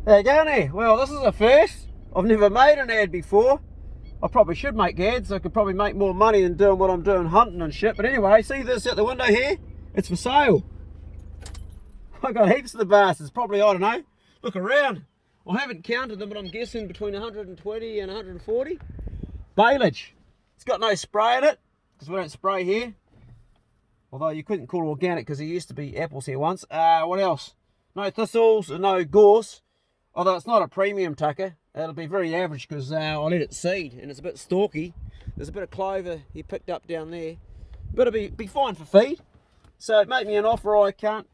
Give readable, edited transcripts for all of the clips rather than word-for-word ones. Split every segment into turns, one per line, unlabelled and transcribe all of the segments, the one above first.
How you going there? Well, this is a first. I've never made an ad before. I probably should make ads. I could probably make more money than doing what I'm doing, hunting and shit. But anyway, see this out the window here? It's for sale. I got heaps of the bastards. Probably, I don't know. Look around. I haven't counted them, but I'm guessing between 120 and 140. Baleage. It's got no spray in it, because we don't spray here. Although you couldn't call it organic, because there used to be apples here once. What else? No thistles and no gorse. Although it's not a premium tucker. It'll be very average, because I let it seed, and it's a bit stalky. There's a bit of clover he picked up down there. But it'll be fine for feed. So make me an offer I can't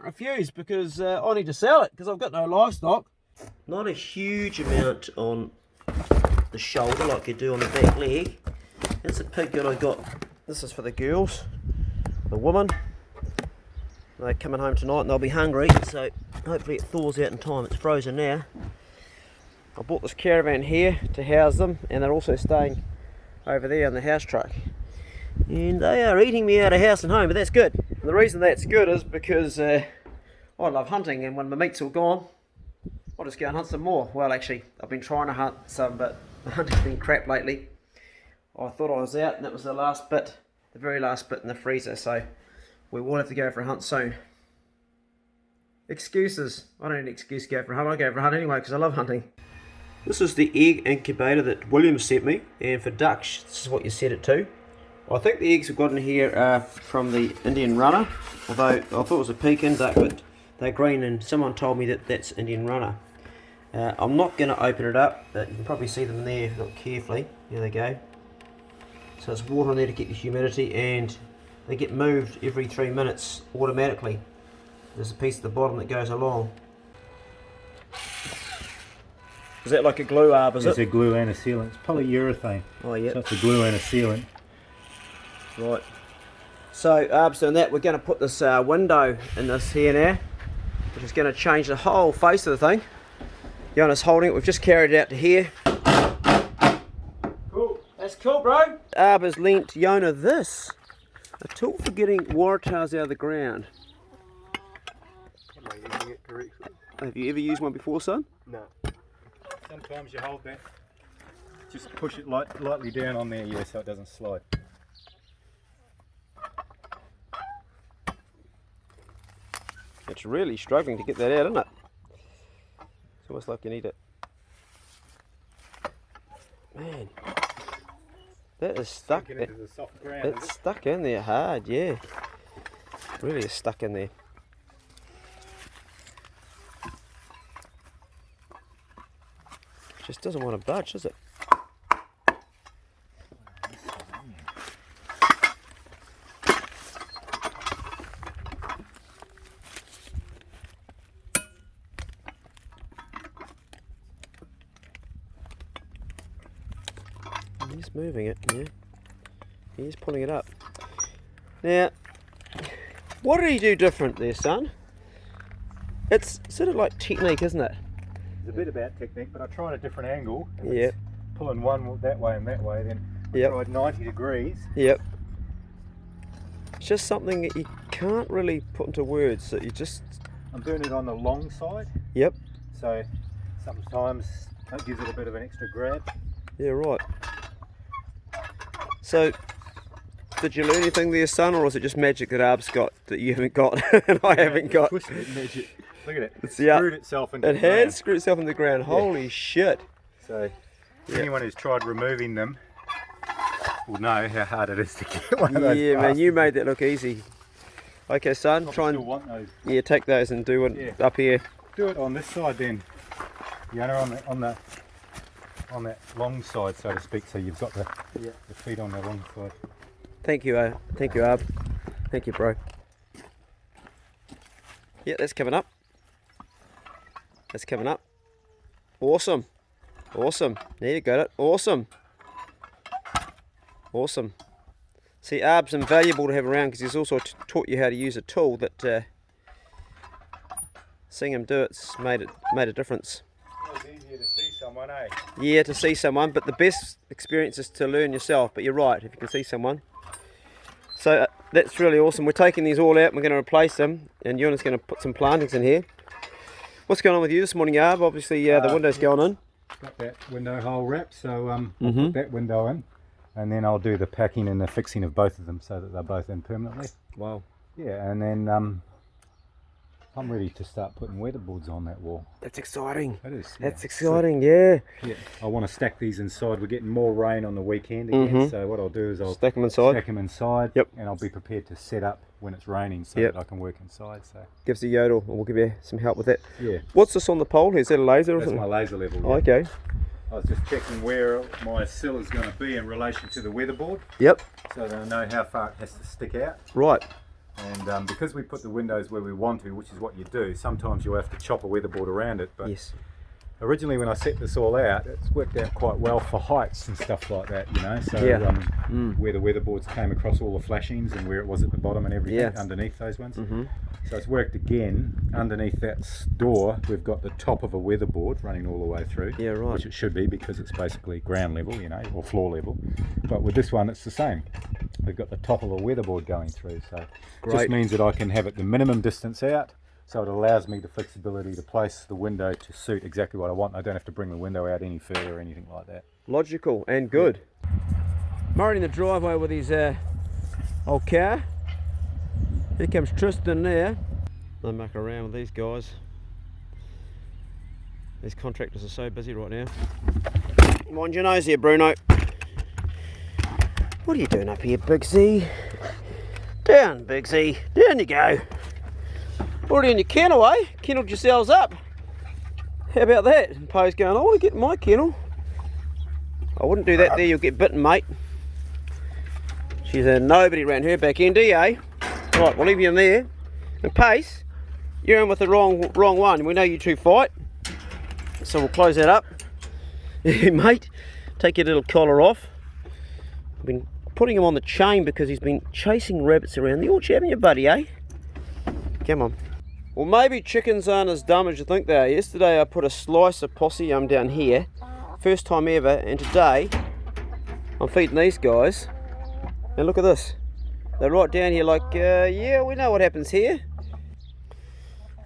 refuse, because I need to sell it, because I've got no livestock. Not a huge amount on the shoulder like you do on the back leg. It's a pig that I got. This is for the girls, the women. They're coming home tonight and they'll be hungry, so hopefully it thaws out in time. It's frozen now. I bought this caravan here to house them, and they're also staying over there on the house truck. And they are eating me out of house and home, but that's good. And the reason that's good is because I love hunting, and when my meat's all gone, I'll just go and hunt some more. Well, actually, I've been trying to hunt some, but the hunting's been crap lately. I thought I was out, and that was the last bit, the very last bit in the freezer, so we will have to go for a hunt soon. Excuses. I don't need an excuse to go for a hunt. I go for a hunt anyway, because I love hunting. This is the egg incubator that William sent me, and for ducks, this is what you set it to. I think the eggs we've got in here are from the Indian runner, although I thought it was a Pekin duck, but they're green, and someone told me that that's Indian runner. I'm not going to open it up, but you can probably see them there if you look carefully. There they go. So there's water in there to keep the humidity, and they get moved every 3 minutes automatically. There's a piece at the bottom that goes along. Is that like a glue arb, is it?
It's a glue and a sealant. It's polyurethane.
Oh, yeah.
So it's a glue and a sealant.
Right. So, arb's doing that. We're going to put this window in this here now, which is going to change the whole face of the thing. Jona's holding it. We've just carried it out to here. Cool. That's cool, bro. Arb has lent Jona this. A tool for getting waratahs out of the ground.
Am I using it correctly?
Have you ever used one before, son?
No. Sometimes you hold that. Just push it lightly down on there, yeah, so it doesn't slide.
It's really struggling to get that out, isn't it? It's almost like you need it. Man, that is stuck.
Into the soft ground,
It's stuck in there hard, yeah. Really is stuck in there. Just doesn't want to budge, does it? He's moving it, yeah. He's pulling it up. Now, what did he do different there, son? It's sort of like technique, isn't it?
It's a bit about technique, but I tried a different angle.
Yep.
Pulling one that way and that way, then I tried 90 degrees.
Yep. It's just something that you can't really put into words, that you just...
I'm doing it on the long side.
Yep.
So sometimes that gives it a bit of an extra grab.
Yeah, right. So, did you learn anything there, son, or is it just magic that Arb's got that you haven't got and I haven't got?
Twisted magic. Look at it. It's
Yeah.
screwed itself into the
It
ground.
has screwed itself in the ground. Holy shit.
So, anyone who's tried removing them will know how hard it is to get one of those.
Yeah, man, you made that look easy. Okay, son,
Probably
try
still
and
want those.
yeah, take those and do it up here.
Do it on this side then. On that long side, so to speak. So you've got the feet on the long side.
Thank you, Arb. Thank you, bro. Yeah, that's coming up. That's coming up. Awesome. Awesome. There you got it. Awesome. Awesome. See, Arb's invaluable to have around because he's also taught you how to use a tool that seeing him do it's made a difference.
It's easier to see someone, eh?
Yeah, to see someone, but the best experience is to learn yourself. But you're right, if you can see someone. So that's really awesome. We're taking these all out and we're going to replace them, and Jona's going to put some plantings in here. What's going on with you this morning, Arb? Obviously, the window's going in.
Got that window hole wrapped, so I'll put that window in, and then I'll do the packing and the fixing of both of them so that they're both in permanently.
Wow.
Yeah, and then I'm ready to start putting weatherboards on that wall.
That's exciting.
It is. Yeah.
That's exciting, yeah.
Yeah, I want to stack these inside. We're getting more rain on the weekend again, so what I'll do is I'll
stack them inside.
Yep. And I'll be prepared to set up when it's raining so that I can work inside. So
give us a yodel and we'll give you some help with that.
Yeah.
What's this on the pole here? Is that a laser or
That's
something?
my laser level. Yeah.
Oh, okay.
I was just checking where my sill is going to be in relation to the weatherboard.
Yep.
So that I know how far it has to stick out.
Right.
And because we put the windows where we want to, which is what you do, sometimes you'll have to chop a weatherboard around it. But
yes.
Originally when I set this all out, it's worked out quite well for heights and stuff like that, you know. So where the weatherboards came across all the flashings and where it was at the bottom and everything underneath those ones. So it's worked again. Underneath that door, we've got the top of a weatherboard running all the way through.
Yeah, right.
Which it should be because it's basically ground level, you know, or floor level. But with this one, it's the same. We've got the top of a weatherboard going through, so it just means that I can have it the minimum distance out, so it allows me the flexibility to place the window to suit exactly what I want. I don't have to bring the window out any further or anything like that. Logical and good.
Murray in the driveway with his old car. Here comes Tristan there. They muck around with these guys. These contractors are so busy right now. Mind your nose here, Bruno. What are you doing up here, Big Z? Down, Big Z. Down you go. Already in your kennel, eh? Kennelled yourselves up. How about that? And Poe's going, I want to get in my kennel. I wouldn't do that there, you'll get bitten, mate. She's a nobody around her back end, eh? Right, we'll leave you in there. And Pace, you're in with the wrong one. We know you two fight. So we'll close that up. Mate, take your little collar off. I've been putting him on the chain because he's been chasing rabbits around the orchard, haven't you, buddy, eh? Come on. Well, maybe chickens aren't as dumb as you think they are. Yesterday I put a slice of possum down here. First time ever. And today I'm feeding these guys. And look at this. They're right down here like, yeah, we know what happens here.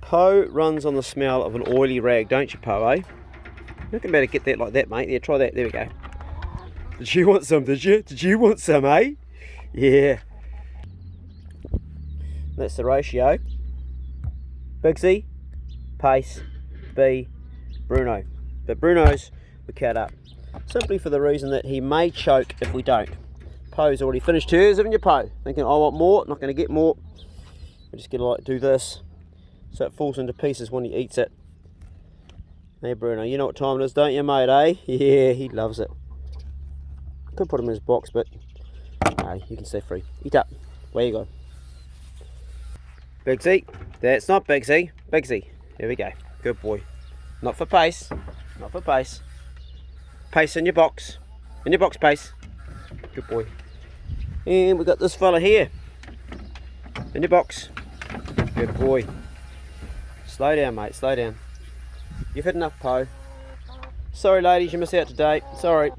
Poe runs on the smell of an oily rag, don't you, Poe, eh? You can better get that like that, mate. There, try that. There we go. Did you want some, did you? Did you want some, eh? Yeah. That's the ratio. Bigsy, Pace, B, Bruno. But Bruno's we cut up. Simply for the reason that he may choke if we don't. Poe's already finished hers, haven't you, Poe? Thinking, I want more, not going to get more. We're just going to like do this so it falls into pieces when he eats it. Hey, Bruno, you know what time it is, don't you, mate, eh? Yeah, he loves it. Could put him in his box, but no, you can stay free. Eat up. Where you go? Bigsy. That's not Bigsy. Bigsy. Here we go. Good boy. Not for Pace. Not for Pace. Pace in your box. In your box, Pace. Good boy. And we've got this fella here. In your box. Good boy. Slow down, mate. Slow down. You've had enough, Poe. Sorry, ladies. You missed out today. Sorry.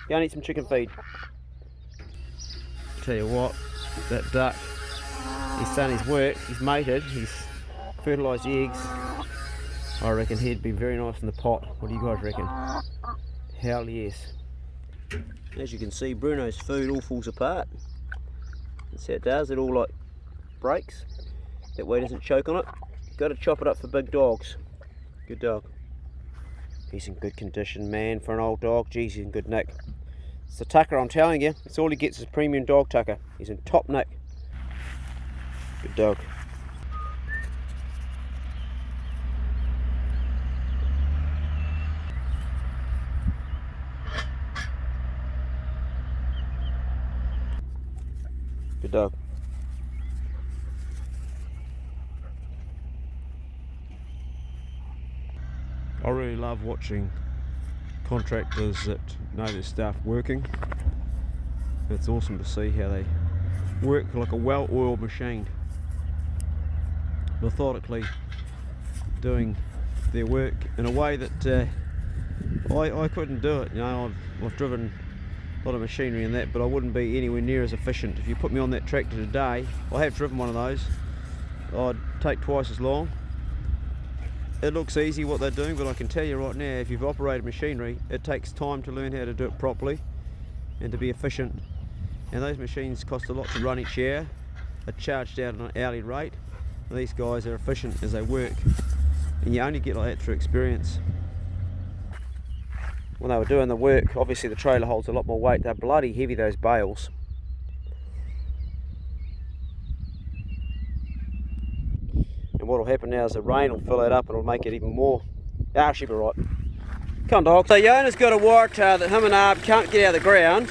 Go and eat some chicken feed. Tell you what, that duck, he's done his work, he's mated, he's fertilised the eggs. I reckon he'd be very nice in the pot. What do you guys reckon? Hell yes. As you can see, Bruno's food all falls apart. That's how it does, it all like breaks. That way it doesn't choke on it. Got to chop it up for big dogs. Good dog. He's in good condition, man, for an old dog. Geez, he's in good nick. It's the tucker, I'm telling you. It's all he gets is premium dog tucker. He's in top nick. Good dog. Good dog. I really love watching contractors that know their stuff working. It's awesome to see how they work like a well-oiled machine, methodically doing their work in a way that I couldn't do it. You know, I've driven a lot of machinery and that, but I wouldn't be anywhere near as efficient. If you put me on that tractor today, I have driven one of those, I'd take twice as long. it looks easy what they're doing, but I can tell you right now, if you've operated machinery, it takes time to learn how to do it properly and to be efficient. And those machines cost a lot to run each year. They're charged out on an hourly rate. And these guys are efficient as they work, and you only get like that through experience. When they were doing the work, obviously the trailer holds a lot more weight. They're bloody heavy, those bales. And what will happen now is the rain will fill it up and it'll make it even more. Ah, she'll be right. Come on, dog. So Jona's got a wire tower that him and Arb can't get out of the ground.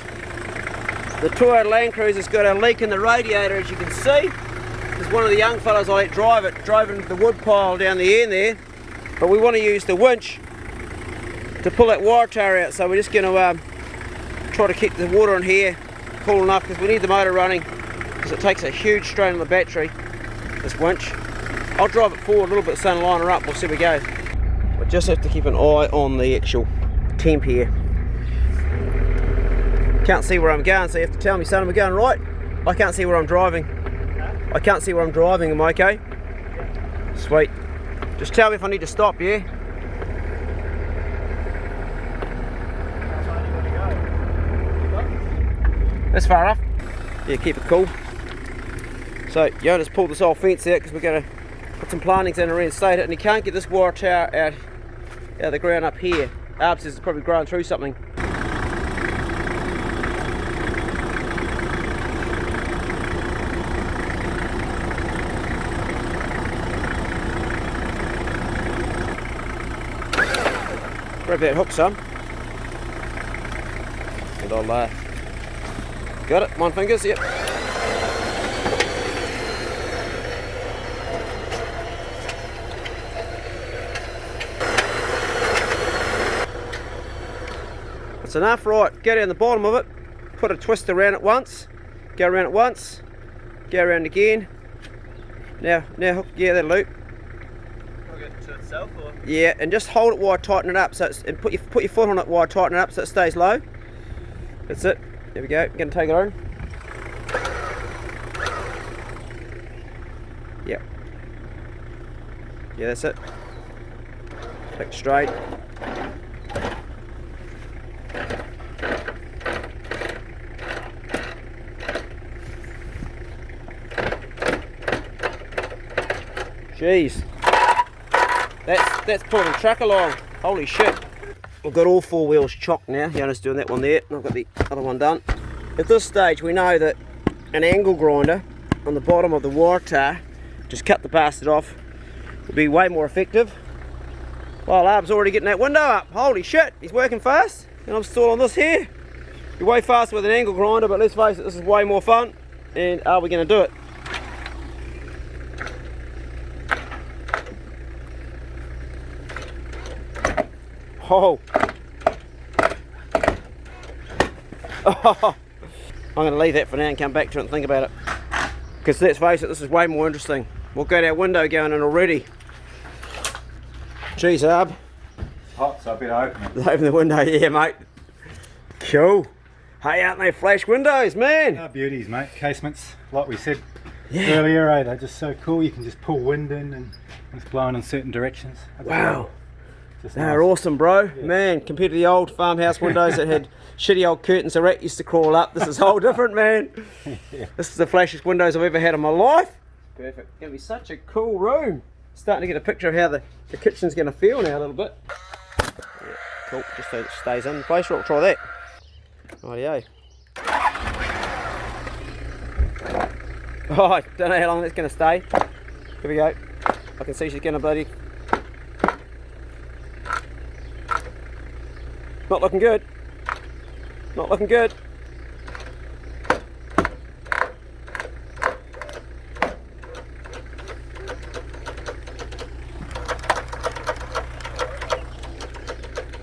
The Toyota Land Cruiser's got a leak in the radiator, as you can see. There's one of the young fellas I let drive it, drove into the wood pile down the end there. But we want to use the winch to pull that wire tower out, so we're just going to try to keep the water in here cool enough, because we need the motor running, because it takes a huge strain on the battery, this winch. I'll drive it forward a little bit so and line her up, we'll see where we go. We just have to keep an eye on the actual temp here. Can't see where I'm going, so you have to tell me, son, am I going right? I can't see where I'm driving. I can't see where I'm driving, am I okay? Sweet. Just tell me if I need to stop, yeah? That's far enough. Yeah, keep it cool. So Jona's pulled this old fence out because we're going to put some plantings in and reinstate it, and he can't get this wire tower out of the ground up here. Arb says it's probably growing through something. Grab that hook, son. And I'll got it, one fingers, yep. That's enough, right, go down the bottom of it, put a twist around it once, go around it once, go around again. Now hook, yeah, that'll loop.
Hook it to itself, or?
Yeah, and just hold it while I tighten it up, so it's, and put your foot on it while I tighten it up so it stays low. That's it. There we go. I'm going to take it on. Yep. Yeah, that's it. Take it straight. Jeez. That's pulling the truck along. Holy shit. I've got all four wheels chocked now. Jona's doing that one there, and I've got the other one done. At this stage, we know that an angle grinder on the bottom of the wire tower, just cut the bastard off, will be way more effective. Well, Arb's already getting that window up. Holy shit, he's working fast, and I'm still on this here. You're way faster with an angle grinder, but let's face it, this is way more fun, and are we going to do it? Oh. Oh. I'm going to leave that for now and come back to it and think about it. Because let's face it, this is way more interesting. We've got our window going in already. Jeez, Arb.
Hot, so I better open it.
Open the window, yeah, mate. Cool. Hey, aren't they flash windows, man?
Oh, beauties, mate. Casements, like we said earlier, eh? They're just so cool. You can just pull wind in and it's blowing in certain directions.
Wow. They're
nice.
awesome, bro. Yeah. Man, compared to the old farmhouse windows that had shitty old curtains the rat used to crawl up, this is whole different, man. Yeah. This is the flashiest windows I've ever had in my life. Perfect. It's going to be such a cool room. Starting to get a picture of how the kitchen's going to feel now a little bit. Yeah, cool. Just so it stays in place. We'll try that. Rightio. Oh, I don't know how long that's going to stay. Here we go. I can see she's going to bloody... Not looking good. Not looking good.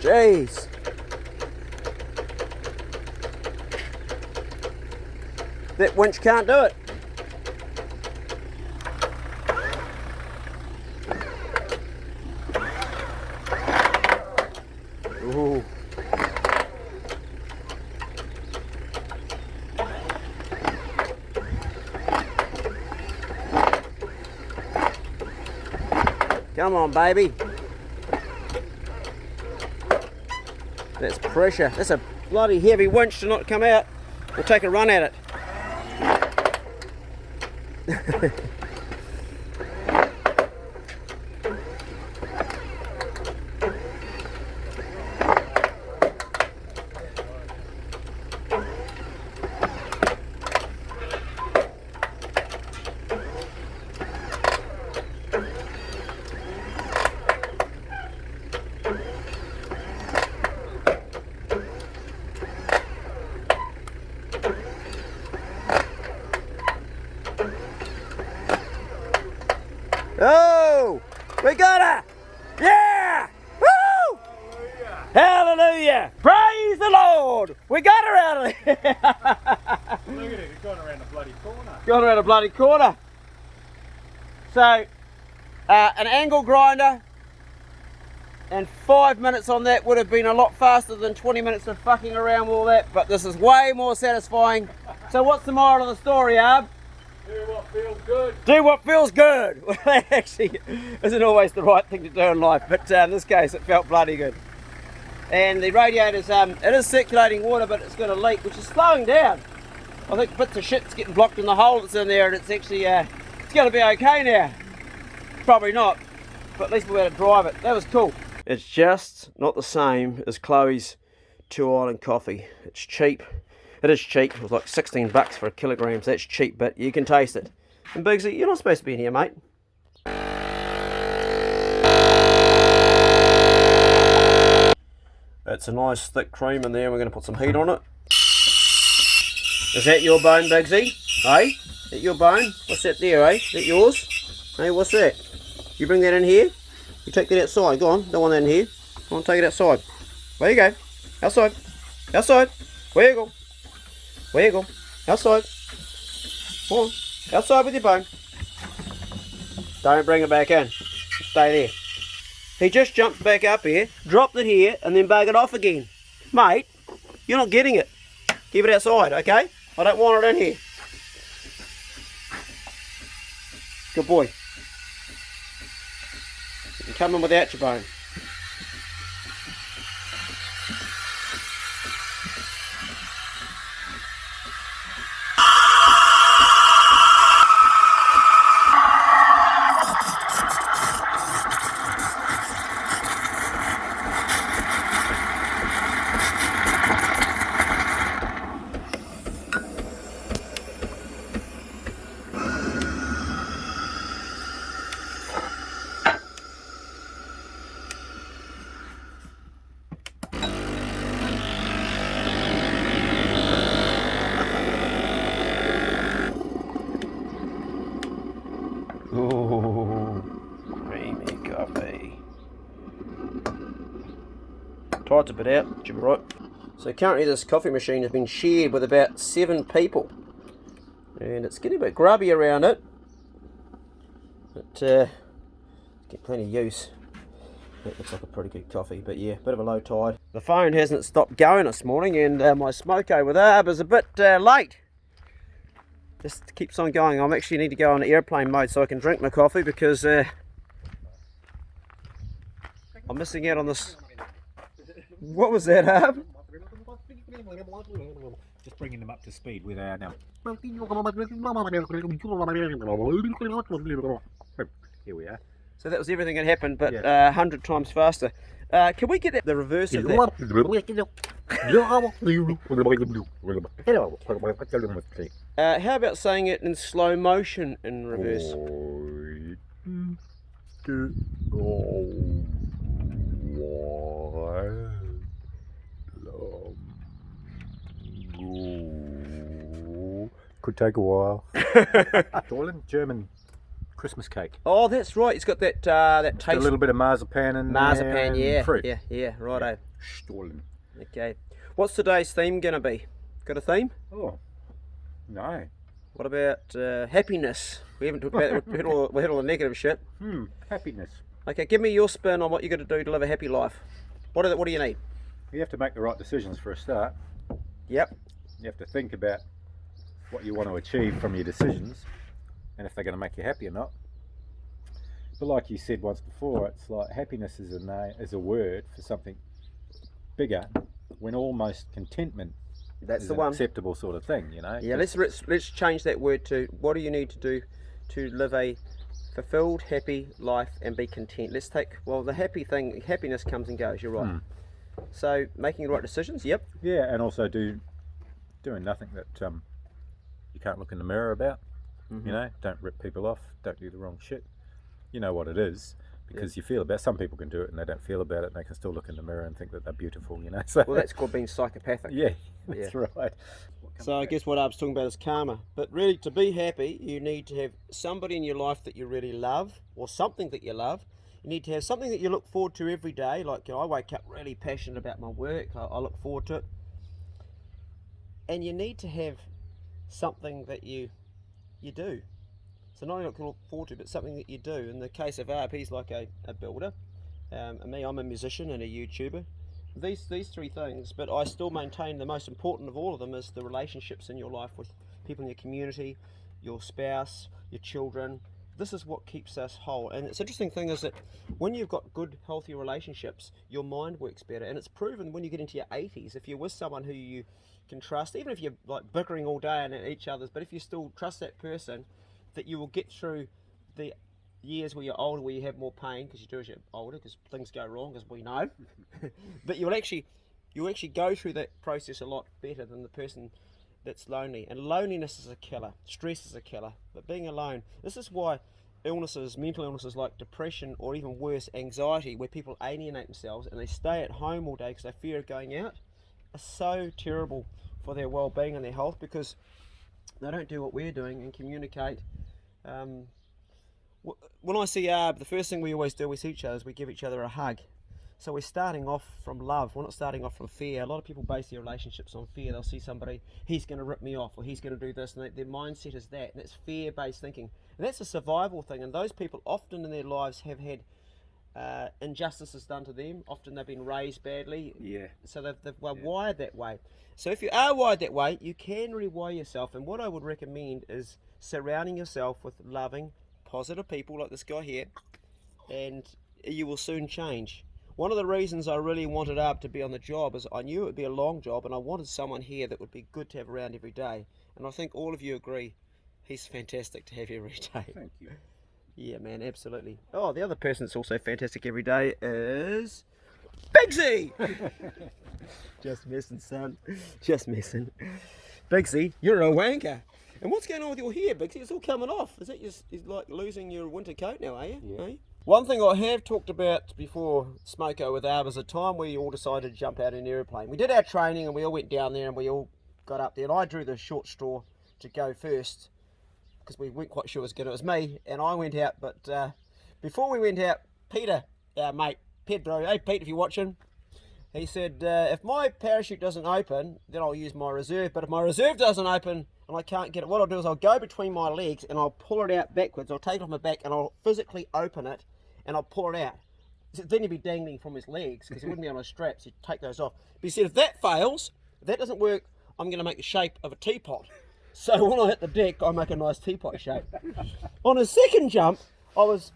Jeez. That winch can't do it. Ooh. Come on, baby. That's pressure. That's a bloody heavy winch to not come out. We'll take a run at it. Oh, we got her! Yeah! Woo! Hallelujah! Praise the Lord! We got her out of there!
Look at it, it's gone around the bloody corner.
Gone around a bloody corner. So, an angle grinder and 5 minutes on that would have been a lot faster than 20 minutes of fucking around with all that, but this is way more satisfying. So what's the moral of the story, Ab?
Do what feels good.
Do what feels good. Well, that actually isn't always the right thing to do in life, but in this case it felt bloody good. And the radiator's, it is circulating water, but it's got a leak, which is slowing down. I think bits of shit's getting blocked in the hole that's in there, and it's actually, it's going to be okay now. Probably not, but at least we'll be able to drive it. That was cool. It's just not the same as Chloe's 2 Island coffee. It's cheap. It is cheap. It was like 16 bucks for a kilogram, so that's cheap, but you can taste it. And Biggsy, you're not supposed to be in here, mate. That's a nice thick cream in there. We're going to put some heat on it. Is that your bone, Biggsy? Hey? Is that your bone? What's that there, eh? Is that yours? Hey, what's that? You bring that in here? You take that outside. Go on. Don't want that in here. Go on, take it outside. Where you go? Outside. Outside. Where you go? Where you go? Outside. Come on. Outside with your bone. Don't bring it back in. Stay there. He just jumped back up here, dropped it here, and then buggered off again. Mate, you're not getting it. Keep it outside, okay? I don't want it in here. Good boy. You can come in without your bone. Oh, creamy coffee. Tides a bit out, should be right. So currently this coffee machine has been shared with about 7 people. And it's getting a bit grubby around it. But get plenty of use. That looks like a pretty good coffee, but yeah, bit of a low tide. The phone hasn't stopped going this morning, and my Smoko with Arb is a bit late. Just keeps on going. I actually need to go on airplane mode so I can drink my coffee, because I'm missing out on this. What was that, Arb?
Just bringing them up to speed with our now. Here we are.
So that was everything that happened, but 100 times faster. Can we get the reverse of that? How about saying it in slow motion in reverse?
Could take a while. German Christmas cake.
Oh, that's right. It's got that that taste.
A little bit of marzipan and
marzipan, yeah,
fruit.
yeah, righto.
Stollen.
Okay. What's today's theme gonna be? Got a theme?
Oh, no.
What about happiness? We haven't talked about that. We hit all the negative shit.
Happiness.
Okay, give me your spin on what you're going to do to live a happy life. What do you need?
You have to make the right decisions for a start.
Yep.
You have to think about what you want to achieve from your decisions, and if they're going to make you happy or not. But like you said once before, it's like happiness is a word for something bigger when almost contentment
That's
is
the
an
one.
acceptable sort of thing, you know.
Yeah, let's change that word to what do you need to do to live a fulfilled, happy life and be content. Let's take, well, the happiness comes and goes, you're right. So making the right decisions, yep.
Yeah, and also doing nothing that you can't look in the mirror about. You know, don't rip people off, don't do the wrong shit. You know what it is, because you feel about. Some people can do it and they don't feel about it, and they can still look in the mirror and think that they're beautiful. You know, so
Well, that's called being psychopathic.
yeah, that's right.
So I guess what I was talking about is karma. But really, to be happy, you need to have somebody in your life that you really love, or something that you love. You need to have something that you look forward to every day. Like, you know, I wake up really passionate about my work. I look forward to it. And you need to have something that you do. So not only look forward to, but something that you do. In the case of Arb, he's like a builder. And me, I'm a musician and a YouTuber. These three things, but I still maintain the most important of all of them is the relationships in your life with people in your community, your spouse, your children. This is what keeps us whole. And it's interesting thing is that when you've got good, healthy relationships, your mind works better. And it's proven when you get into your 80s, if you're with someone who you can trust, even if you're like bickering all day and at each other's, but if you still trust that person, that you will get through the years where you're older, where you have more pain because you do as you're older, because things go wrong, as we know. But you'll actually go through that process a lot better than the person that's lonely. And loneliness is a killer. Stress is a killer. But being alone, this is why illnesses, mental illnesses like depression, or even worse, anxiety, where people alienate themselves and they stay at home all day because they fear of going out, are so terrible for their well-being and their health, because they don't do what we're doing and communicate. When I see Arb, the first thing we always do, we see each other, is we give each other a hug. So we're starting off from love. We're not starting off from fear. A lot of people base their relationships on fear. They'll see somebody, he's going to rip me off, or he's going to do this, and their mindset is that. And that's fear-based thinking. And that's a survival thing. And those people often in their lives have had injustices done to them. Often they've been raised badly.
Yeah.
So they've wired that way. So if you are wired that way, you can rewire yourself. And what I would recommend is surrounding yourself with loving, positive people like this guy here, and you will soon change. One of the reasons I really wanted Arb to be on the job is I knew it would be a long job, and I wanted someone here that would be good to have around every day. And I think all of you agree he's fantastic to have every day.
Thank you.
Yeah, man, absolutely. Oh, the other person that's also fantastic every day is Bigsy. Just messing, son. Just messing. Bigsy, you're a wanker. And what's going on with your hair, Bigsy? It's all coming off. Is that just like losing your winter coat now, are you?
Yeah.
Are you? One thing I have talked about before Smoko with Arb is a time where you all decided to jump out in an aeroplane. We did our training and we all went down there and we all got up there. And I drew the short straw to go first because we weren't quite sure it was good. It was me and I went out. But before we went out, Peter, our mate, Pedro, hey Pete, if you're watching, he said, if my parachute doesn't open, then I'll use my reserve. But if my reserve doesn't open and I can't get it, what I'll do is I'll go between my legs and I'll pull it out backwards. I'll take it off my back and I'll physically open it and I'll pull it out. So then he'd be dangling from his legs because he wouldn't be on his straps. He'd take those off. But he said, if that fails, if that doesn't work, I'm going to make the shape of a teapot. So when I hit the deck, I make a nice teapot shape. On his second jump, I was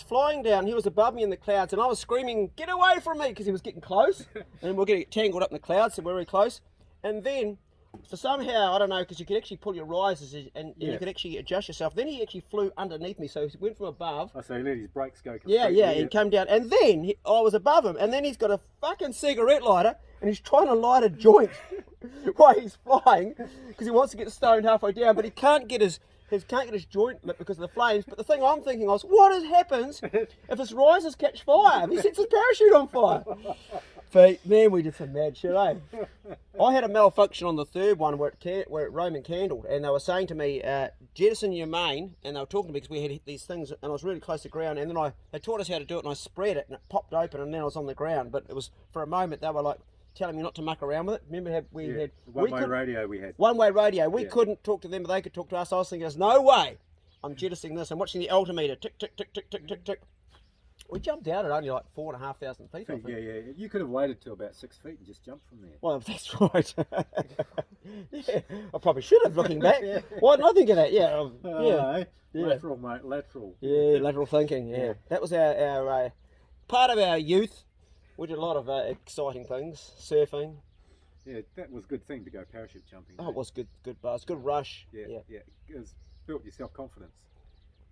flying down, he was above me in the clouds, and I was screaming, get away from me, because he was getting close, and we're getting tangled up in the clouds, so we're very close. And then, so somehow, I don't know, because you could actually pull your risers, and you could actually adjust yourself. Then he actually flew underneath me, so he went from above.
Oh, so he let his brakes go completely.
Yeah, he came down, and then I was above him, and then he's got a fucking cigarette lighter, and he's trying to light a joint while he's flying, because he wants to get stoned halfway down, but he can't get his joint lit because of the flames. But the thing I'm thinking was, what happens if his risers catch fire? If he sets his parachute on fire? But man, we did some mad shit, eh? I had a malfunction on the third one where it Roman candled, and they were saying to me, jettison your main, and they were talking to me because we had these things, and I was really close to the ground, and then they taught us how to do it, and I spread it, and it popped open, and then I was on the ground. But it was, for a moment, they were like telling me not to muck around with it. Remember how we had
one-way radio we had.
One-way radio. We couldn't talk to them, but they could talk to us. I was thinking, there's no way I'm jettisoning this. I'm watching the altimeter, tick, tick, tick, tick, tick, tick, tick. We jumped out at only like 4,500 feet. I think.
Yeah. You could have waited till about 6 feet and just jumped from there.
Well, that's right. Yeah, I probably should have, looking back. Why didn't I think of that? Yeah.
Lateral, mate, lateral.
Yeah, lateral thinking, yeah. That was our part of our youth. We did a lot of exciting things, surfing,
Yeah, that was a good thing to go parachute jumping.
Oh, it was good buzz, good rush.
Yeah. It was built your self-confidence,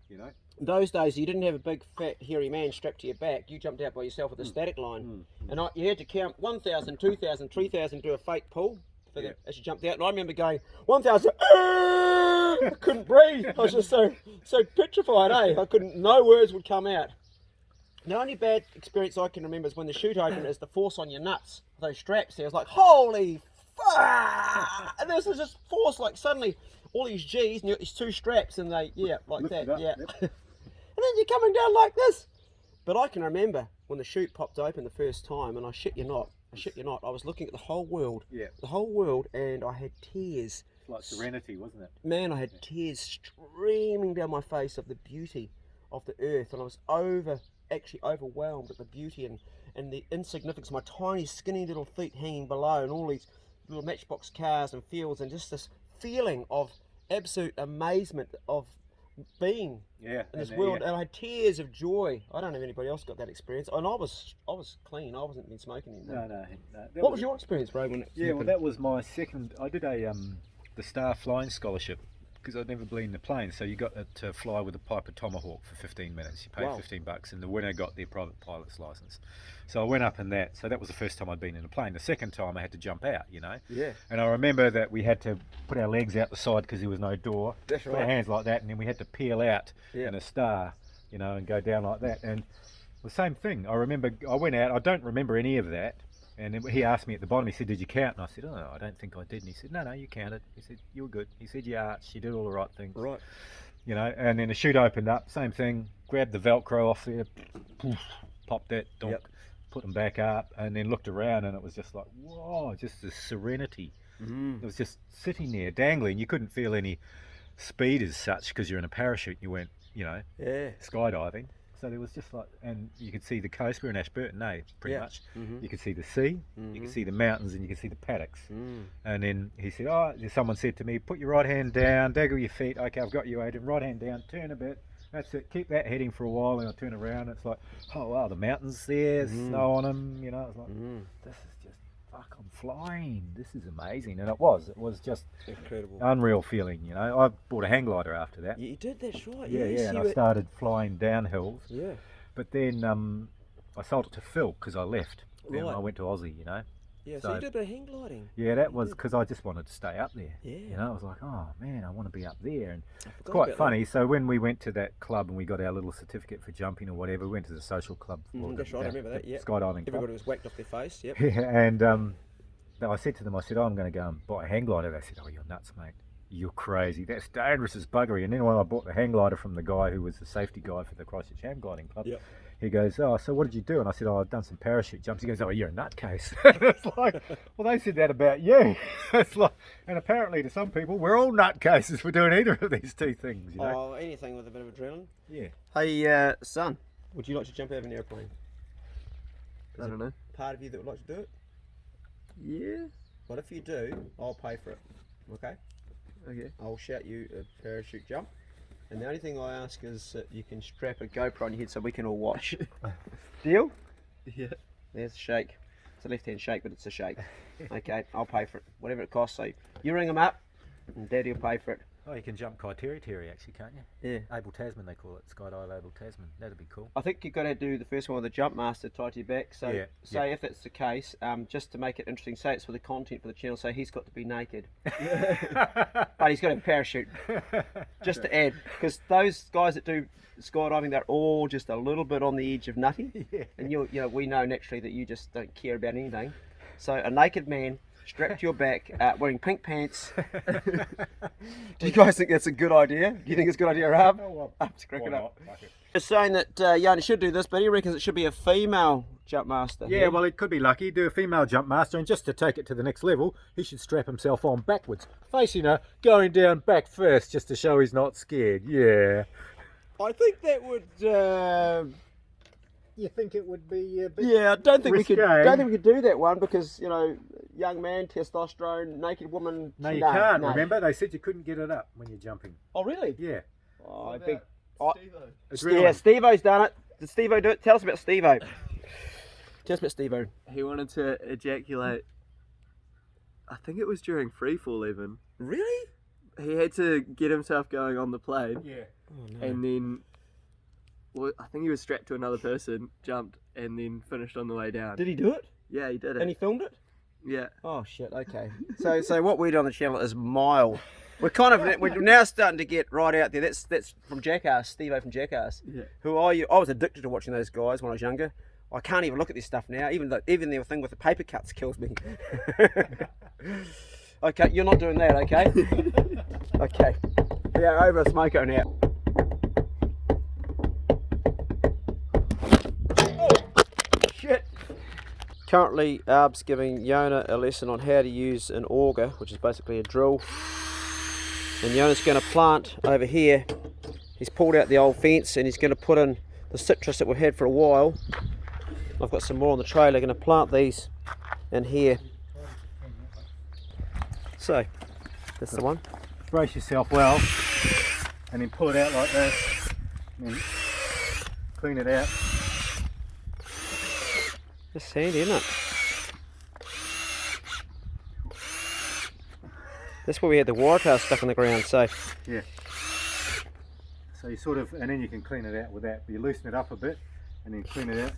you know.
In those days, you didn't have a big, fat, hairy man strapped to your back. You jumped out by yourself with a static line. And you had to count 1,000, 2,000, 3,000, do a fake pull as you jumped out. And I remember going, 1,000, I couldn't breathe. I was just so petrified, I couldn't, no words would come out. The only bad experience I can remember is when the chute opened is the force on your nuts, those straps there. I was like, holy fuck! And there was just force, like suddenly all these G's and you got these two straps and they, like that,
Yep.
And then you're coming down like this. But I can remember when the chute popped open the first time, and I shit you not, I was looking at the whole world, and I had tears.
It's like Serenity, wasn't it?
Man, I had tears streaming down my face of the beauty of the earth, and I was actually overwhelmed at the beauty and the insignificance of my tiny skinny little feet hanging below, and all these little matchbox cars and fields, and just this feeling of absolute amazement of being in this world. And I had tears of joy. I don't know if anybody else got that experience, and I was clean. I wasn't been smoking anything.
No.
What was your experience, Ray?
Well, that was my second. I did the Star Flying Scholarship, because I'd never been in a plane, so you got to fly with a Piper Tomahawk for 15 minutes. You paid $15 and the winner got their private pilot's license. So I went up in that. So that was the first time I'd been in a plane. The second time I had to jump out, you know.
Yeah.
And I remember that we had to put our legs out the side because there was no door.
That's
put our hands like that, and then we had to peel out in a star, you know, and go down like that. And the same thing. I remember I went out. I don't remember any of that. And he asked me at the bottom, he said, did you count? And I said, oh, I don't think I did. And he said, no, you counted. He said, you were good. He said, you arched, you did all the right things.
Right.
You know, and then the chute opened up, same thing, grabbed the Velcro off there, popped that, put them back up, and then looked around, and it was just like, whoa, just the serenity. It was just sitting there, dangling. You couldn't feel any speed as such because you're in a parachute. You went, you know, skydiving. So there was just like, and you could see the coast. We're in Ashburton, pretty much. You could see the sea, you could see the mountains, and you could see the paddocks. And then he said, someone said to me, put your right hand down, daggle your feet. Okay, I've got you, Adrian. Right hand down, turn a bit. That's it. Keep that heading for a while, and I turn around. And it's like, oh wow, the mountains there, snow on them. You know, it's like, this is just, fuck, I'm flying. This is amazing. And it was just
incredible,
unreal feeling. You know, I bought a hang glider after that.
You did, that's right.
Yeah. And I started flying down hills.
Yeah.
But then I sold it to Phil because I left.
Right.
And I went to Aussie, you know.
Yeah, so you did a bit of hang gliding.
Yeah, that was because I just wanted to stay up there.
Yeah.
You know, I was like, oh man, I want to be up there. And it's quite funny. So when we went to that club and we got our little certificate for jumping or whatever, we went to the social club.
That's right, I remember that, yeah.
Skydiving club.
Everybody was whacked off their face, yep.
Yeah, and I said to them, I said, I'm going to go and buy a hang glider. They said, oh, you're nuts, mate. You're crazy. That's dangerous as buggery. And then when I bought the hang glider from the guy who was the safety guy for the Christchurch Hang Gliding Club, he goes, oh, so what did you do? And I said, oh, I've done some parachute jumps. He goes, oh, you're a nutcase. It's like, well, they said that about you. It's like, and apparently to some people, we're all nutcases for doing either of these two things, you know?
Oh, anything with a bit of adrenaline.
Yeah.
Hey, son, would you like to jump out of an airplane?
I don't know.
Part of you that would like to do it?
Yeah.
But if you do, I'll pay for it. Okay?
Okay.
I'll shout you a parachute jump. And the only thing I ask is that you can strap a GoPro on your head so we can all watch. Deal?
Yeah.
There's a shake. It's a left-hand shake, but it's a shake. Okay, I'll pay for it. Whatever it costs. So you ring them up, and Daddy will pay for it.
Oh, you can jump Kaiteri actually, can't you?
Yeah.
Abel Tasman, they call it. Skydive Abel Tasman. That'd be cool.
I think you've got to do the first one with the jump master tied to your back. So if that's the case, just to make it interesting, say it's for the content for the channel, so he's got to be naked. But he's got a parachute. Just to add, because those guys that do skydiving, they're all just a little bit on the edge of nutty. And you know, we know naturally that you just don't care about anything. So a naked man strapped to your back, wearing pink pants. Do you guys think that's a good idea? Do you think it's a good idea, Rob? He's saying that Jona should do this, but he reckons it should be a female jump master.
Yeah, well, it could be lucky. Do a female jump master, and just to take it to the next level, he should strap himself on backwards, facing her, going down back first, just to show he's not scared. Yeah.
I think that would.
You think it would be a bit
I don't think
risque?
we could do that one because, you know, young man, testosterone, naked woman.
No, you can't. No. Remember, they said you couldn't get it up when you're jumping.
Oh, really?
Yeah.
Oh, I
think.
Steve-O's done it. Did Steve-O do it? Tell us about Steve-O. Tell us about Steve-O.
He wanted to ejaculate I think it was during free fall even.
Really?
He had to get himself going on the plane,
Yeah.
Oh, no.
and then I think he was strapped to another person, jumped, and then finished on the way down.
Did he do it?
Yeah, he did it.
And he filmed it?
Yeah.
Oh shit, okay. So what we do on the channel is mild. We're now starting to get right out there. That's from Jackass, Steve-O from Jackass.
Yeah.
Who are you? I was addicted to watching those guys when I was younger. I can't even look at this stuff now. Even the thing with the paper cuts kills me. Okay, you're not doing that, okay? Okay. Yeah, over a Smoko now. Oh, shit. Currently, Arb's giving Jona a lesson on how to use an auger, which is basically a drill. And Jona's going to plant over here. He's pulled out the old fence and he's going to put in the citrus that we've had for a while. I've got some more on the trailer. Going to plant these in here. So, that's the one.
Brace yourself well, and then pull it out like this, and then clean it out.
That's handy, isn't it? That's where we had the wire tail stuck in the ground, so...
Yeah. So you sort of, and then you can clean it out with that. But you loosen it up a bit, and then clean it out.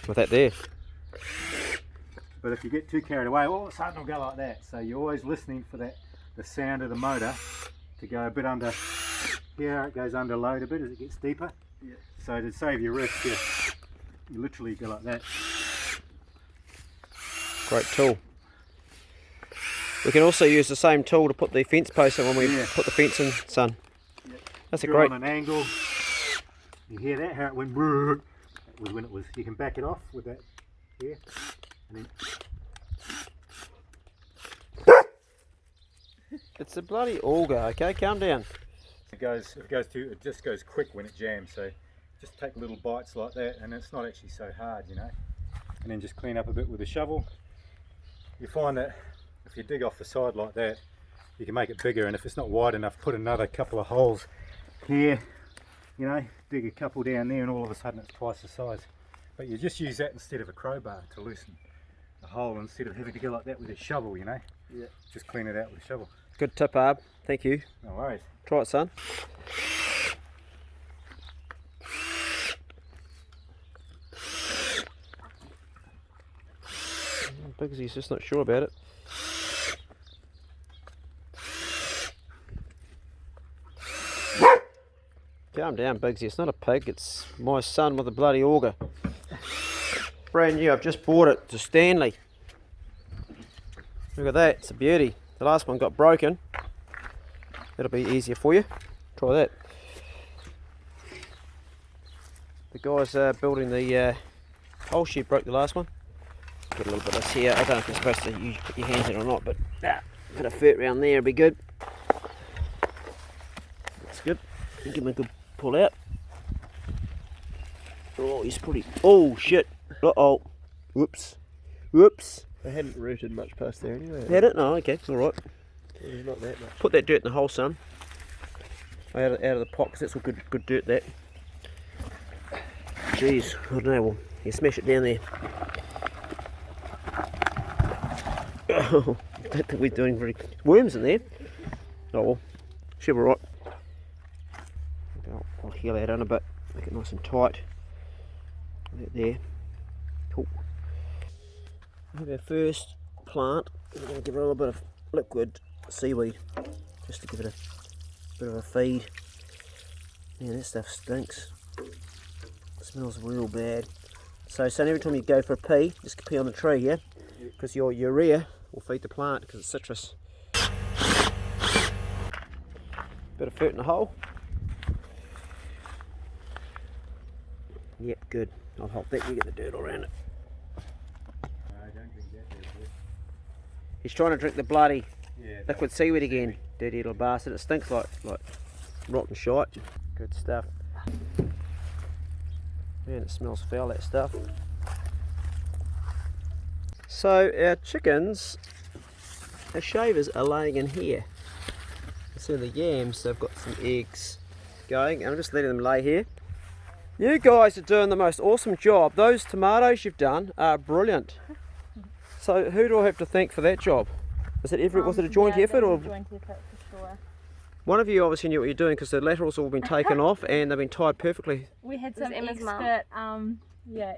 With that there.
But if you get too carried away, all of a sudden it'll go like that. So you're always listening for that, the sound of the motor to go a bit under. Here it goes under load a bit as it gets deeper.
Yeah.
So to save your risk, you literally go like that.
Great tool. We can also use the same tool to put the fence post in when we put the fence in, son.
Yep.
That's a
Drill
great...
on an angle. You hear that? How it went? That was when it was. You can back it off with that here. And then
It's a bloody auger, okay? Calm down.
it just goes quick when it jams. So just take little bites like that, and it's not actually so hard, you know. And then just clean up a bit with a shovel. You find that if you dig off the side like that, you can make it bigger, and if it's not wide enough, put another couple of holes here, you know, dig a couple down there, and all of a sudden it's twice the size. But you just use that instead of a crowbar to loosen the hole, instead of having to go like that with a shovel, you know.
Yeah.
Just clean it out with a shovel.
Good tip, Arb. Thank you.
No worries.
Try it, son. Bigsy's just not sure about it. Calm down, Bigsy. It's not a pig. It's my son with a bloody auger. Brand new. I've just bought it to Stanley. Look at that. It's a beauty. The last one got broken. That'll be easier for you. Try that. The guys building the whole shed broke the last one. Get a little bit of this here. I don't know if you're supposed to put your hands in or not, but bit of furt around there would be good. That's good. Give him a good pull out. Oh, he's pretty. Oh shit! Uh oh. Whoops. Whoops.
They hadn't rooted much past there anyway.
Had it? No. Okay. All right.
There's not that much.
Put that dirt in the hole, son. Out of the pot, because that's all good dirt. That. Jeez, I don't know. Well, you smash it down there. Oh, I don't think we're doing very worms in there. Oh well, should be right. I'll heal that in a bit, make it nice and tight. That there. Cool. We have our first plant. We're going to give it a little bit of liquid seaweed, just to give it a bit of a feed. Man, that stuff stinks. It smells real bad. So son, every time you go for a pee, just pee on the tree, yeah? Because your urea will feed the plant because it's citrus. Bit of furt in the hole. Yep, good. I'll help that. You get the dirt all around it.
Don't drink that there, boy.
He's trying to drink the bloody
Yeah.
liquid seaweed again. Dirty little bastard. It stinks like rotten shite. Good stuff. Man, it smells foul, that stuff. So our chickens, our shavers are laying in here. So the yams, they've got some eggs going, and I'm just letting them lay here. You guys are doing the most awesome job. Those tomatoes you've done are brilliant. So who do I have to thank for that job? Was it a joint
yeah,
effort
there
or?
was a joint effort for sure.
One of you obviously knew what you're doing because the laterals all been taken off and they've been tied perfectly.
We had
This
some
is Emma's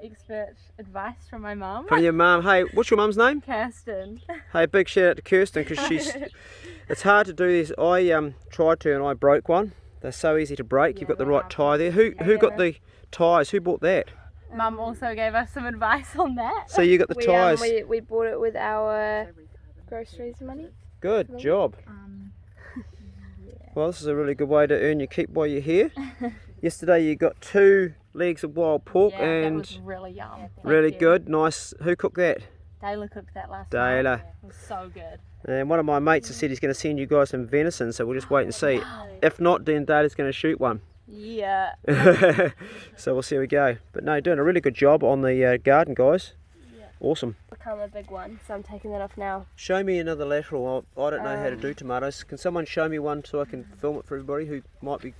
expert advice from my mum.
From your mum. Hey, what's your mum's name?
Kirsten.
Hey, big shout out to Kirsten because she's. It's hard to do these. I tried to and I broke one. They're so easy to break. You've got the right tie there. Who got the ties? Who bought that?
Mum also gave us some advice on that.
So you got the ties.
We bought it with our groceries money.
Good job. Well, this is a really good way to earn your keep while you're here. Yesterday you got 2 legs of wild pork
Yeah, that
and
was really yum.
really
Thank you.
good. Nice. Who cooked that?
Dayla cooked that last
Dayla.
night. It was so good.
And one of my mates has said he's going to send you guys some venison, so we'll just wait and see. If not, then Dayla's going to shoot one.
Yeah.
So we'll see how we go. But no, doing a really good job on the garden, guys.
Yeah.
Awesome.
Become a big one, so I'm taking that off now.
Show me another lateral. I don't know how to do tomatoes. Can someone show me one so I can film it for everybody who might be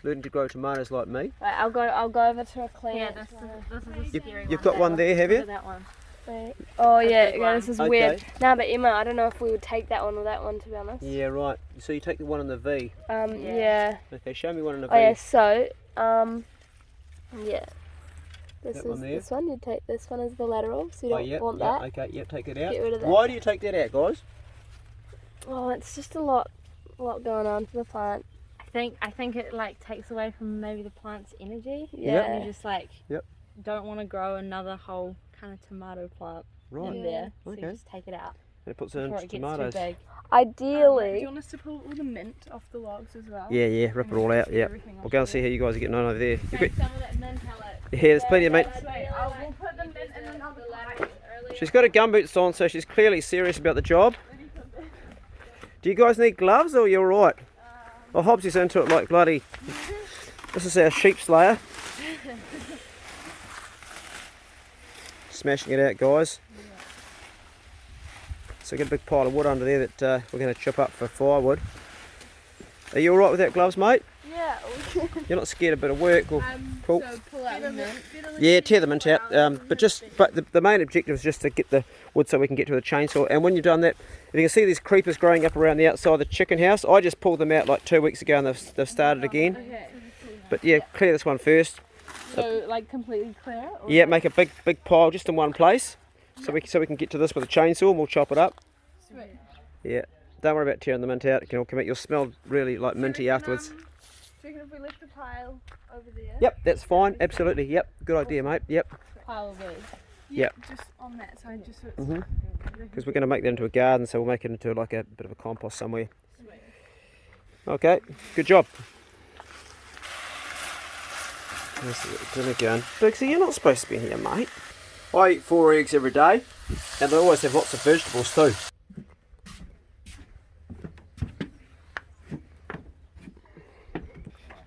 learning to grow tomatoes like me?
Right, I'll go over to a clean.
Yeah, this is a scary
You've got one there, have
Look
you?
at that one.
Wait. Oh yeah,
big
yeah,
one.
this is
Okay.
weird. No, but Emma, I don't know if we would take that one or that one, to be honest.
Yeah, right. So you take the one in the V.
Yeah.
Okay, show me one in the V.
Oh yeah, so yeah. This
That
is
one there?
this one. You take this one as the lateral, so you don't
yep,
want
yep,
that.
okay, yep, take it out.
Get rid of that.
Why do you take that out, guys?
Oh, it's just a lot going on for the plant.
I think it like takes away from maybe the plant's energy.
Yeah.
And you just like
Yep.
don't want to grow another whole kind of tomato plant
Right.
in there. So
Okay.
you just take it out
It puts it
before
into
it gets
tomatoes.
too big.
Do
Ideally,
you want us to pull all the mint off the logs as well?
Yeah, rip it all out, yeah.
Everything
We'll
off
go and
the
see how you guys are getting on over there. You
Take some of that mint pellet.
yeah, there's plenty of meat.
We'll put the mint in another pot.
She's got her gumboots on, so she's clearly serious about the job. Do you guys need gloves or you're alright? Oh, Hobbsy's into it like bloody. This is our sheep slayer. Smashing it out, guys. So get a big pile of wood under there that we're going to chip up for firewood. Are you alright with that gloves, mate?
yeah.
You're not scared of a bit of work? Or, cool.
So pull out the mint.
Yeah, tear the mint out. But the main objective is just to get the wood so we can get to the chainsaw. And when you've done that, if you can see these creepers growing up around the outside of the chicken house, I just pulled them out like 2 weeks ago and they've started again.
Okay.
But yeah, clear this one first.
So like completely clear? Or
Yeah,
like-
make a big pile just in one place, so we can get to this with a chainsaw and we'll chop it up.
Sweet.
Yeah, don't worry about tearing the mint out. It can all come out. You'll smell really like minty afterwards.
Do you reckon if we left the pile over there?
Yep, that's fine. Absolutely. Yep, good idea, mate. Yep,
Pile of these?
Yeah.
Just on that side, just so it's...
Mhm. because we're going to make that into a garden, so we'll make it into like a bit of a compost somewhere. Okay, good job. Let's get dinner going. Bixie, you're not supposed to be in here, mate. I eat 4 eggs every day, and they always have lots of vegetables too.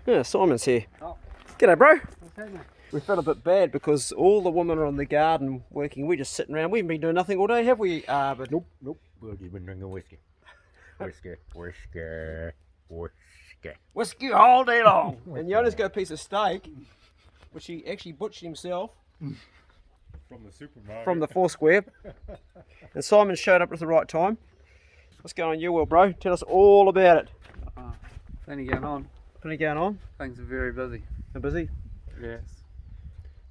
Yeah, Simon's here. G'day, bro. We felt a bit bad because all the women are in the garden working. We're just sitting around. We haven't been doing nothing all day, have we, Arbor?
Nope. We've just been drinking whiskey.
Whiskey all day long. And Jona's got a piece of steak, which he actually butchered himself
From the supermarket.
from the Foursquare. And Simon showed up at the right time. What's going on, you will, bro? Tell us all about it.
Plenty going on.
Plenty going on.
Things are very busy.
How busy?
Yes.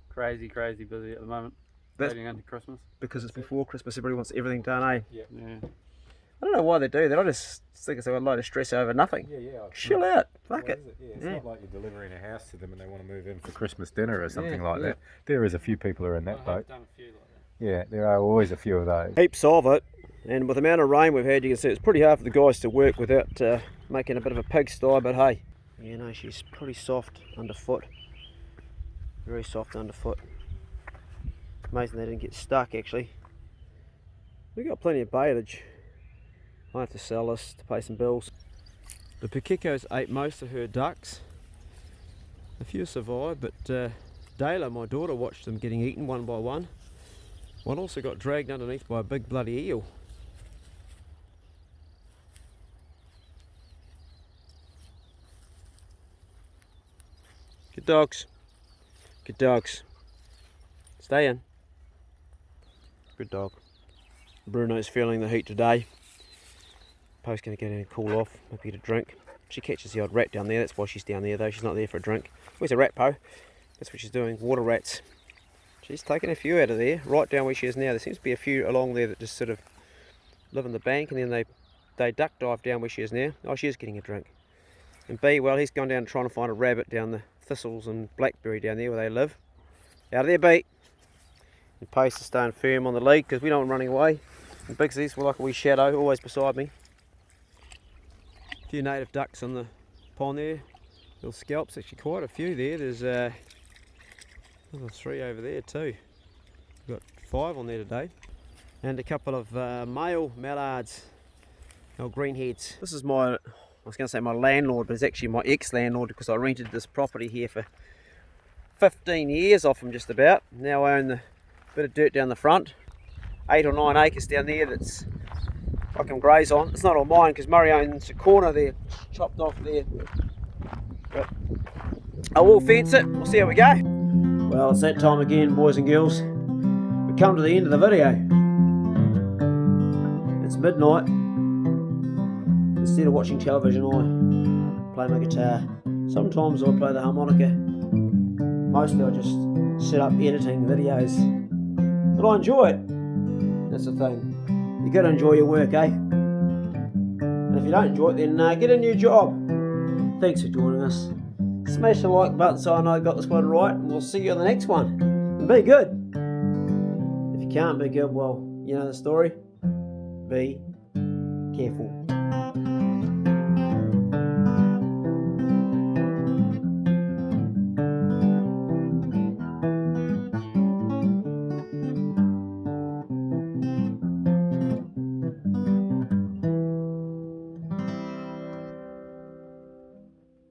Crazy busy at the moment.
That's-
Leading into Christmas.
Because it's before Christmas, everybody wants everything done, eh?
Yeah.
I don't know why they do that. I just think it's a load of stress over nothing.
Yeah.
Chill out. Fuck it.
Yeah, it's
Yeah.
not like you're delivering a house to them and they want to move in for Christmas dinner or something
Yeah,
like
yeah.
that. There is a few people who are in that
I've
boat.
done a few like that.
Yeah, there are always a few of those.
Heaps of it. And with the amount of rain we've had, you can see it's pretty hard for the guys to work without making a bit of a pigsty, but hey. You know, she's pretty soft underfoot. Very soft underfoot. Amazing they didn't get stuck, actually. We got plenty of baleage. I have to sell this to pay some bills. The Pakikos ate most of her ducks. A few survived, but Dayla, my daughter, watched them getting eaten one by one. One also got dragged underneath by a big bloody eel. Good dogs. Good dogs. Stay in. Good dog. Bruno's feeling the heat today. Po's going to get in and cool off, maybe get a drink. She catches the odd rat down there, that's why she's down there though, she's not there for a drink. Where's a rat, Po? That's what she's doing, water rats. She's taken a few out of there, right down where she is now. There seems to be a few along there that just sort of live in the bank, and then they duck dive down where she is now. Oh, she is getting a drink. And B, well, he's gone down trying to find a rabbit down the thistles and blackberry down there where they live. Out of there, B. And Pace is staying firm on the lead because we don't want running away. And Bigsy's like a wee shadow, always beside me. A few native ducks on the pond there. Little scalps, actually quite a few there. There's another 3 over there too. We've got 5 on there today. And a couple of male mallards, or greenheads. This is my, I was going to say my landlord, but it's actually my ex-landlord because I rented this property here for 15 years off him just about. Now I own the bit of dirt down the front. 8 or 9 acres down there that's I can graze on. It's not all mine because Murray owns a corner there, chopped off there. But I will fence it, we'll see how we go. Well, it's that time again, boys and girls. We come to the end of the video. It's midnight. Instead of watching television, I play my guitar. Sometimes I play the harmonica. Mostly I just set up editing videos. But I enjoy it. That's the thing. You got to enjoy your work, eh? And if you don't enjoy it, then get a new job. Thanks for joining us. Smash the like button so I know I got this one right, and we'll see you on the next one. And be good. If you can't be good, well, you know the story. Be careful.